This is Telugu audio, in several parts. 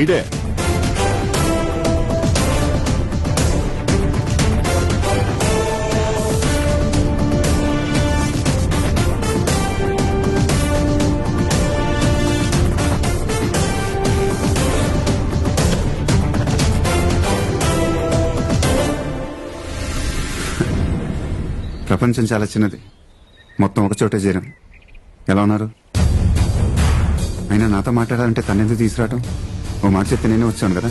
వీడే. ప్రపంచం చాలా చిన్నది. మొత్తం ఒక చోటే చేరాం. ఎలా ఉన్నారు? అయినా నాతో మాట్లాడాలంటే తనెందుకు తీసుకురావటం? ఓ మాట చెప్తే నేనే వచ్చాను కదా.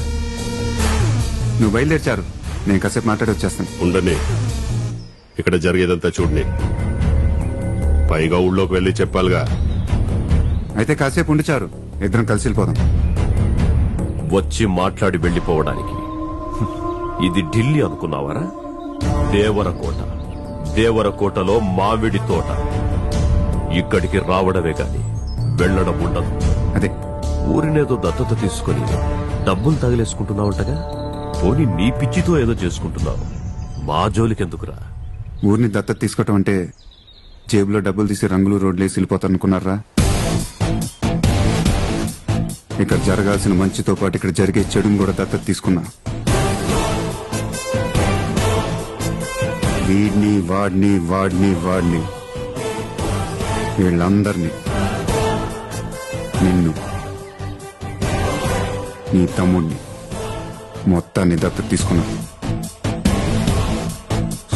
నువ్వు బయలుదేర్చారు, నేను కాసేపు మాట్లాడి వచ్చేస్తాను. ఉండని, ఇక్కడ జరిగేదంతా చూడని. పైగా ఊళ్ళోకి వెళ్ళి చెప్పాలిగా. అయితే కాసేపు ఉండిచారు, ఇద్దరం కలిసి వెళ్ళిపోదాం. వచ్చి మాట్లాడి వెళ్లిపోవడానికి ఇది ఢిల్లీ అనుకున్నావరా? దేవరకోట. దేవరకోటలో మామిడి తోట. ఇక్కడికి రావడమే గాని వెళ్లడం ఉండదు. అదే ఊరినేదో దత్తత తీసుకుని డబ్బులు తగిలేసుకుంటున్నావుంటగా. పోనీ నీ పిచ్చితో ఏదో చేసుకుంటున్నావు. మా జోలికెందుకురా? ఊరిని దత్తత తీసుకోవటం అంటే జేబులో డబ్బులు తీసి రంగులు రోడ్లేసి వెళ్ళిపోతారనుకున్నారా? ఇక్కడ జరగాల్సిన మంచితో పాటు ఇక్కడ జరిగే చెడుని కూడా దత్తత తీసుకున్నా. వీడిని వాడిని వాడిని వాడిని వీళ్ళందరినీ, నిన్ను, నీ తమ్ముడిని, మొత్తాన్ని దత్తత తీసుకున్నాను.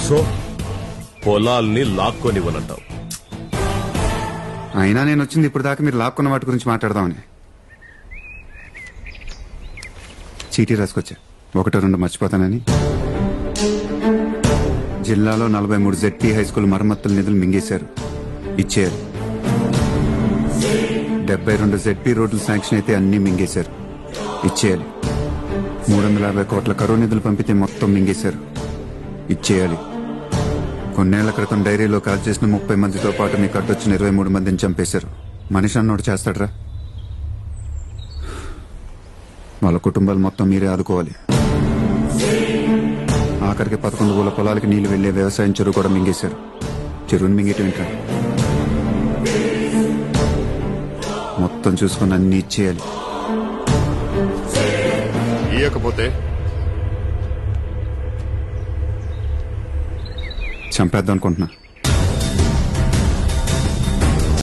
సో పొలాల్ని లాక్కొనివ్వనంటావు? అయినా నేను వచ్చింది ఇప్పుడు దాకా మీరు లాక్కున్న వాటి గురించి మాట్లాడదామని. చీటీ రాసుకొచ్చా, 1-2 మర్చిపోతానని. జిల్లాలో 43 జెడ్పీ హైస్కూల్ మరమ్మతుల నిధులు మింగేశారు, ఇచ్చేయాలి. 72 జెడ్పీ రోడ్లు శాంక్షన్ అయితే అన్ని మింగేశారు, ఇచ్చేయాలి. 350 కోట్ల కరువు నిధులు పంపితే మొత్తం మింగేశారు, ఇచ్చేయాలి. కొన్నేళ్ల క్రితం డైరీలో కాల్ చేసిన 30 మందితో పాటు మీకు అడ్డొచ్చిన 23 మందిని చంపేశారు. మనిషి అన్నోడు చేస్తాడ్రా? వాళ్ళ కుటుంబాలు మొత్తం మీరే ఆదుకోవాలి. ఆఖరికి 11 ఊళ్ళ పొలాలకి నీళ్లు వెళ్లే వ్యవసాయం చెరువు కూడా మింగేశారు. చెరువుని మింగేయటం ఏంట్రా? మొత్తం చూసుకుని అన్ని ఇచ్చేయాలి. ఇయ్యకపోతే చంపేద్దాం అనుకుంటున్నా.